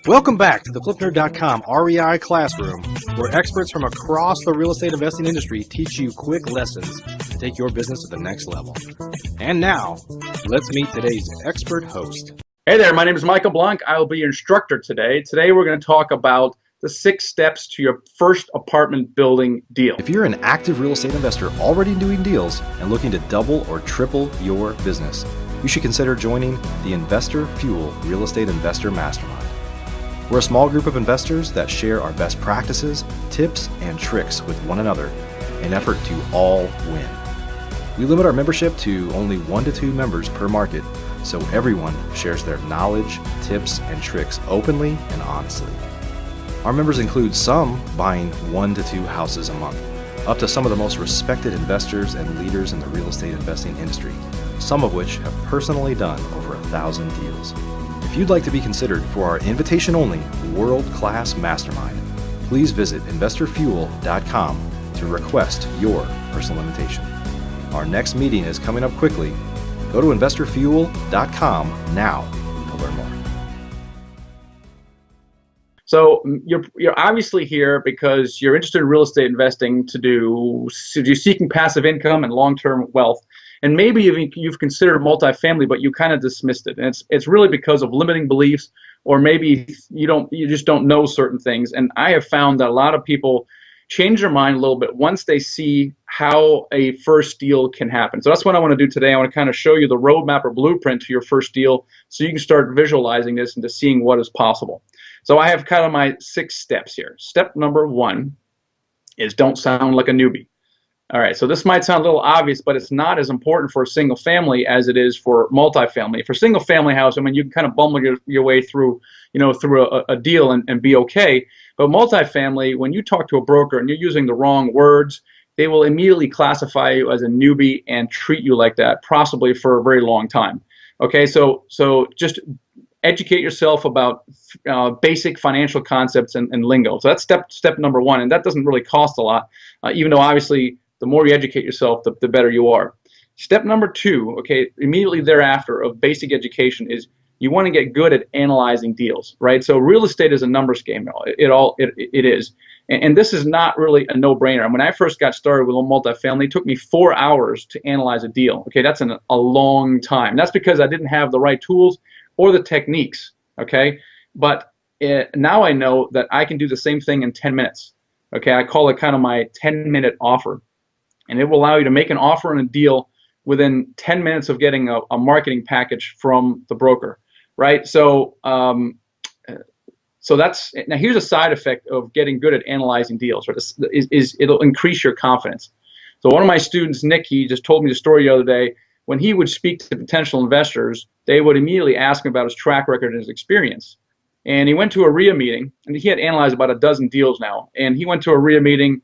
Welcome back to the FlipNerd.com REI Classroom, where experts from across the real estate investing industry teach you quick lessons to take your business to the next level. And now, let's meet today's expert host. Hey there, my name is Michael Blanc. I will be your instructor today. Today we're going to talk about the 6 steps to your first apartment building deal. If you're an active real estate investor already doing deals and looking to double or triple your business, you should consider joining the Investor Fuel Real Estate Investor Mastermind. We're a small group of investors that share our best practices, tips, and tricks with one another in an effort to all win. We limit our membership to only 1 to 2 members per market, so everyone shares their knowledge, tips, and tricks openly and honestly. Our members include some buying 1 to 2 houses a month, up to some of the most respected investors and leaders in the real estate investing industry, some of which have personally done over 1,000 deals. If you'd like to be considered for our invitation-only world-class mastermind, please visit investorfuel.com to request your personal invitation. Our next meeting is coming up quickly. Go to investorfuel.com now to learn more. So you're obviously here because you're interested in real estate investing you're seeking passive income and long-term wealth. And maybe you've considered multifamily, but you kind of dismissed it. And it's really because of limiting beliefs, or maybe you just don't know certain things. And I have found that a lot of people change their mind a little bit once they see how a first deal can happen. So that's what I want to do today. I want to kind of show you the roadmap or blueprint to your first deal so you can start visualizing this and to seeing what is possible. So I have kind of my 6 steps here. Step number 1 is don't sound like a newbie. All right, so this might sound a little obvious, but it's not as important for a single family as it is for multifamily. For single family house, I mean, you can kind of bumble your way through, through a deal and be okay. But multifamily, when you talk to a broker and you're using the wrong words, they will immediately classify you as a newbie and treat you like that, possibly for a very long time. Okay, so just educate yourself about basic financial concepts and lingo. So that's step number 1, and that doesn't really cost a lot, even though obviously the more you educate yourself, the better you are. Step number 2, okay, immediately thereafter of basic education is you want to get good at analyzing deals, right? So real estate is a numbers game. It is. And this is not really a no-brainer. When I first got started with multifamily, it took me 4 hours to analyze a deal. Okay, that's a long time. That's because I didn't have the right tools or the techniques, okay? But now I know that I can do the same thing in 10 minutes. Okay, I call it kind of my 10-minute offer. And it will allow you to make an offer on a deal within 10 minutes of getting a marketing package from the broker, right? So that's, now here's a side effect of getting good at analyzing deals, right? Is it'll increase your confidence. So one of my students, Nick, he just told me the story the other day. When he would speak to potential investors, they would immediately ask him about his track record and his experience. And he went to a RIA meeting, and he had analyzed about a dozen deals now. And he went to a RIA meeting,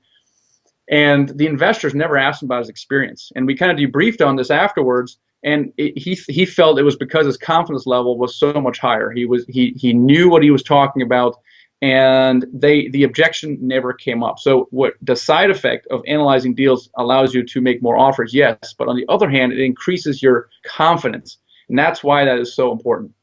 and the investors never asked him about his experience. And we kind of debriefed on this afterwards, and he felt it was because his confidence level was so much higher. He knew what he was talking about, and the objection never came up. So what the side effect of analyzing deals allows you to make more offers, yes, but on the other hand, it increases your confidence, and that's why that is so important.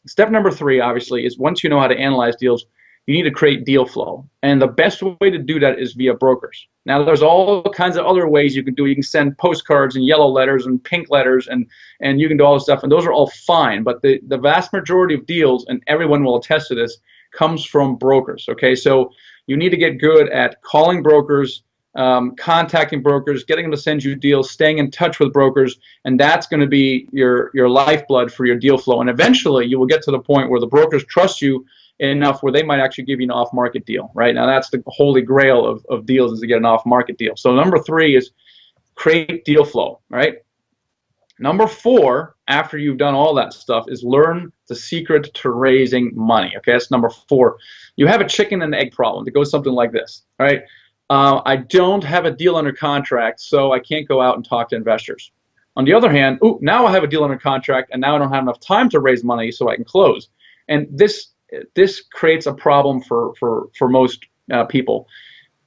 Step number 3, obviously, is once you know how to analyze deals, you need to create deal flow. And the best way to do that is via brokers. Now, there's all kinds of other ways you can do it. You can send postcards and yellow letters and pink letters, and you can do all this stuff, and those are all fine. But the vast majority of deals, and everyone will attest to this, comes from brokers, okay? So you need to get good at calling brokers, contacting brokers, getting them to send you deals, staying in touch with brokers, and that's going to be your lifeblood for your deal flow. And eventually, you will get to the point where the brokers trust you enough where they might actually give you an off-market deal, right? Now, that's the holy grail of deals, is to get an off-market deal. So number 3 is create deal flow, right? Number 4, after you've done all that stuff, is learn the secret to raising money, okay? That's number 4. You have a chicken and egg problem. It goes something like this, all right? I don't have a deal under contract, so I can't go out and talk to investors. On the other hand, now I have a deal under contract, and now I don't have enough time to raise money so I can close. And this creates a problem for most people.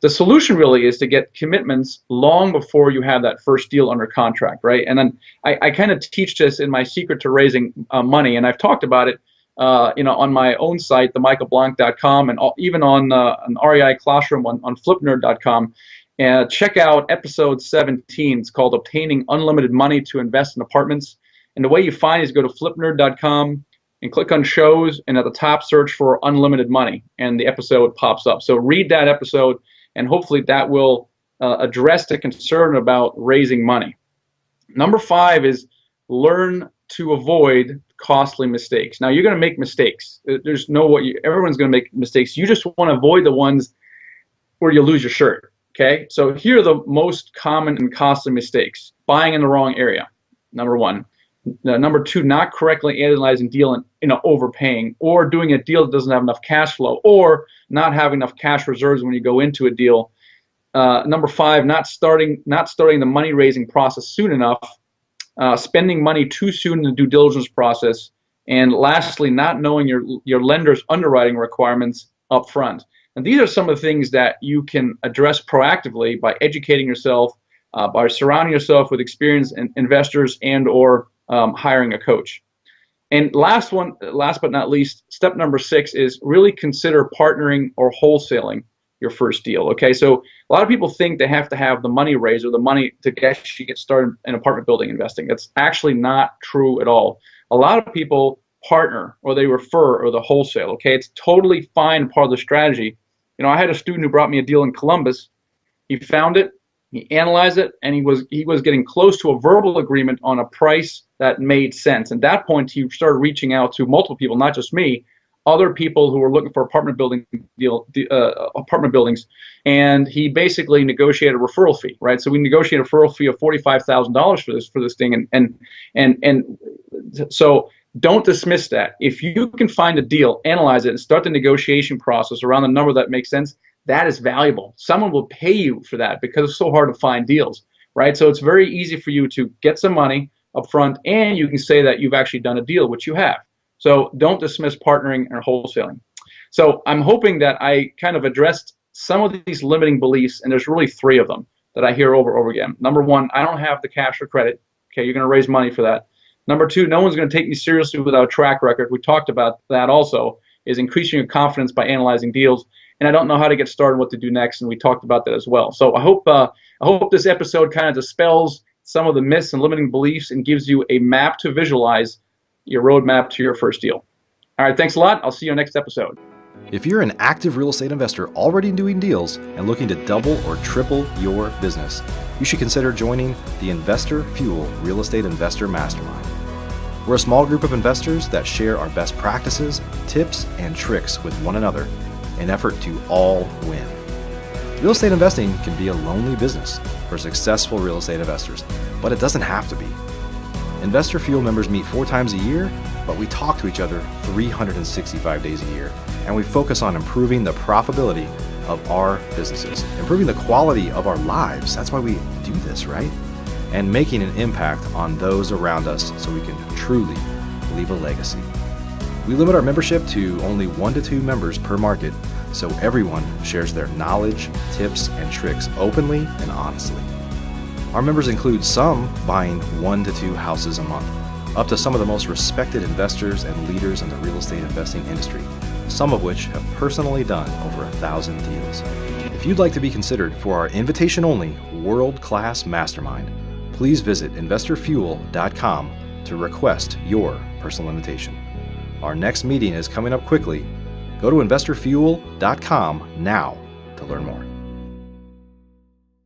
The solution really is to get commitments long before you have that first deal under contract, right? And then I kind of teach this in my Secret to Raising Money, and I've talked about it, on my own site, themichaelblank.com, and even on an REI classroom on flipnerd.com. And check out episode 17. It's called Obtaining Unlimited Money to Invest in Apartments. And the way you find is go to flipnerd.com and click on shows, and at the top search for Unlimited Money, and the episode pops up. So read that episode, and hopefully that will address the concern about raising money. Number 5 is learn to avoid costly mistakes. Now, you're going to make mistakes. There's no way. Everyone's going to make mistakes. You just want to avoid the ones where you lose your shirt. Okay, so here are the most common and costly mistakes: buying in the wrong area, number 1. Number 2, not correctly analyzing deal and overpaying, or doing a deal that doesn't have enough cash flow, or not having enough cash reserves when you go into a deal. Number 5, not starting the money raising process soon enough, spending money too soon in the due diligence process, and lastly, not knowing your lender's underwriting requirements up front. And these are some of the things that you can address proactively by educating yourself, by surrounding yourself with experienced investors, and/or hiring a coach. And last but not least, step number 6 is really consider partnering or wholesaling your first deal. Okay, so a lot of people think they have to have the money raised or the money to actually get started in apartment building investing. That's actually not true at all. A lot of people partner, or they refer, or the wholesale. Okay, it's totally fine, part of the strategy. I had a student who brought me a deal in Columbus. He found it, he analyzed it, and he was getting close to a verbal agreement on a price that made sense. At that point, he started reaching out to multiple people, not just me, other people who were looking for apartment buildings, and he basically negotiated a referral fee, right? So we negotiated a referral fee of $45,000 for this thing, and so don't dismiss that. If you can find a deal, analyze it, and start the negotiation process around the number that makes sense, that is valuable. Someone will pay you for that because it's so hard to find deals, right? So it's very easy for you to get some money up front, and you can say that you've actually done a deal, which you have. So don't dismiss partnering or wholesaling. So I'm hoping that I kind of addressed some of these limiting beliefs, and there's really 3 of them that I hear over and over again. Number 1, I don't have the cash or credit. Okay, you're going to raise money for that. Number 2, no one's going to take me seriously without a track record. We talked about that also, is increasing your confidence by analyzing deals. And I don't know how to get started, what to do next, and we talked about that as well. So I hope this episode kind of dispels some of the myths and limiting beliefs and gives you a map to visualize your roadmap to your first deal. All right, thanks a lot. I'll see you on next episode. If you're an active real estate investor already doing deals and looking to double or triple your business, you should consider joining the Investor Fuel Real Estate Investor Mastermind. We're a small group of investors that share our best practices, tips, and tricks with one another in an effort to all win. Real estate investing can be a lonely business for successful real estate investors, but it doesn't have to be. Investor Fuel members meet 4 times a year, but we talk to each other 365 days a year, and we focus on improving the profitability of our businesses, improving the quality of our lives. That's why we do this, right? And making an impact on those around us so we can truly leave a legacy. We limit our membership to only 1 to 2 members per market, so everyone shares their knowledge, tips, and tricks openly and honestly. Our members include some buying 1 to 2 houses a month, up to some of the most respected investors and leaders in the real estate investing industry, some of which have personally done over 1,000 deals. If you'd like to be considered for our invitation-only world-class mastermind, please visit investorfuel.com to request your personal invitation. Our next meeting is coming up quickly. Go to investorfuel.com now to learn more.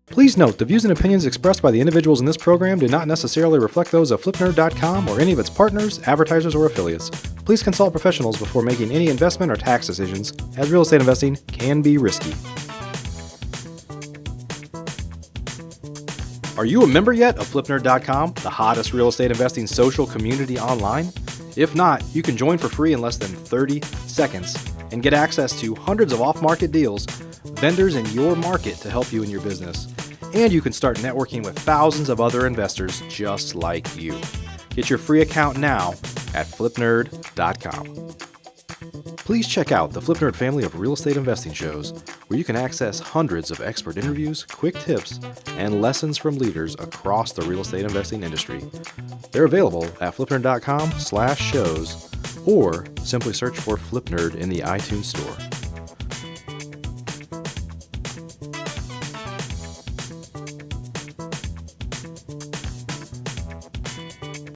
Please note, the views and opinions expressed by the individuals in this program do not necessarily reflect those of flipnerd.com or any of its partners, advertisers, or affiliates. Please consult professionals before making any investment or tax decisions, as real estate investing can be risky. Are you a member yet of flipnerd.com, the hottest real estate investing social community online? If not, you can join for free in less than 30 seconds and get access to hundreds of off-market deals, vendors in your market to help you in your business. And you can start networking with thousands of other investors just like you. Get your free account now at flipnerd.com. Please check out the Flip Nerd family of real estate investing shows, where you can access hundreds of expert interviews, quick tips, and lessons from leaders across the real estate investing industry. They're available at flipnerd.com/shows, or simply search for Flip Nerd in the iTunes Store.